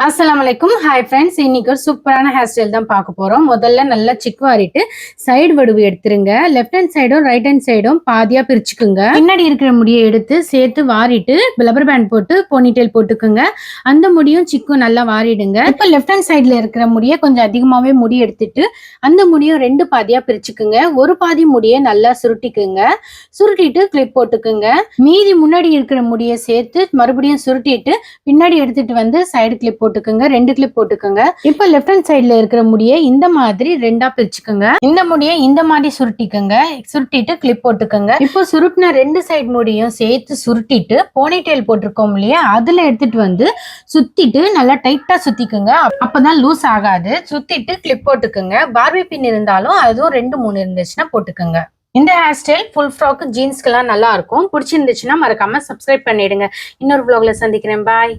அஸ்ஸலாமலைக்கும். Hi friends, இன்னைக்கு ஒரு சூப்பரான ஹேர் ஸ்டைல் தான் பார்க்க போறோம். முதல்ல நல்லா சிக்கு வாரிட்டு சைடு வடுவு எடுத்துருங்க. லெஃப்ட் ஹேண்ட் சைடும் ரைட் ஹேண்ட் சைடும் பாதியா பிரிச்சுக்குங்க. பின்னாடி இருக்கிற முடியை எடுத்து சேர்த்து வாரிட்டு ரப்பர் பேண்ட் போட்டு போனிடெயில் போட்டுக்குங்க. அந்த முடியும் சிக்கும் நல்லா வாரிடுங்க. இப்போ லெஃப்ட் ஹேண்ட் சைடுல இருக்கிற முடியை கொஞ்சம் அதிகமாவே முடி எடுத்துட்டு அந்த முடியும் ரெண்டு பாதியா பிரிச்சுக்குங்க. ஒரு பாதி முடியை நல்லா சுருட்டிக்குங்க. சுருட்டிட்டு கிளிப் போட்டுக்குங்க. மீதி முன்னாடி இருக்கிற முடியை சேர்த்து மறுபடியும் சுருட்டிட்டு பின்னாடி எடுத்துட்டு வந்து சைடு கிளிப் போட்டுக்கோங்க. 2 கிளிப் போட்டுக்கோங்க. இப்போ லெஃப்ட் ஹேண்ட் சைடுல இருக்கிற முடியை இந்த மாதிரி ரெண்டா பிரிச்சுக்கோங்க. இந்த முடியை இந்த மாதிரி சுருட்டிக்கோங்க. சுருட்டிட்டு கிளிப் போட்டுக்கோங்க. இப்போ சுருட்டின 2 சைடு முடியும் சேர்த்து சுருட்டிட்டு போனிடெயில் போட்டிருக்கோம் இல்லையா, அதுல எடுத்துட்டு வந்து சுத்திட்டு நல்லா டைட்டா சுத்திக்குங்க. அப்பதான் லூஸ் ஆகாது. சுத்திட்டு கிளிப் போட்டுக்கோங்க. பார்பி பின் இருந்தாலும் அதுவும் 2-3 இருந்துச்சுன்னா போட்டுக்கோங்க. இந்த ஹேர் ஸ்டைல் ஃபுல் ஃப்ராக் ஜீன்ஸ்க்கெல்லாம் நல்லா இருக்கும். பிடிச்சிருந்துச்சுன்னா மறக்காம சப்ஸ்கிரைப் பண்ணிடுங்க. இன்னொரு vlogல சந்திக்கிறேன். பாய்.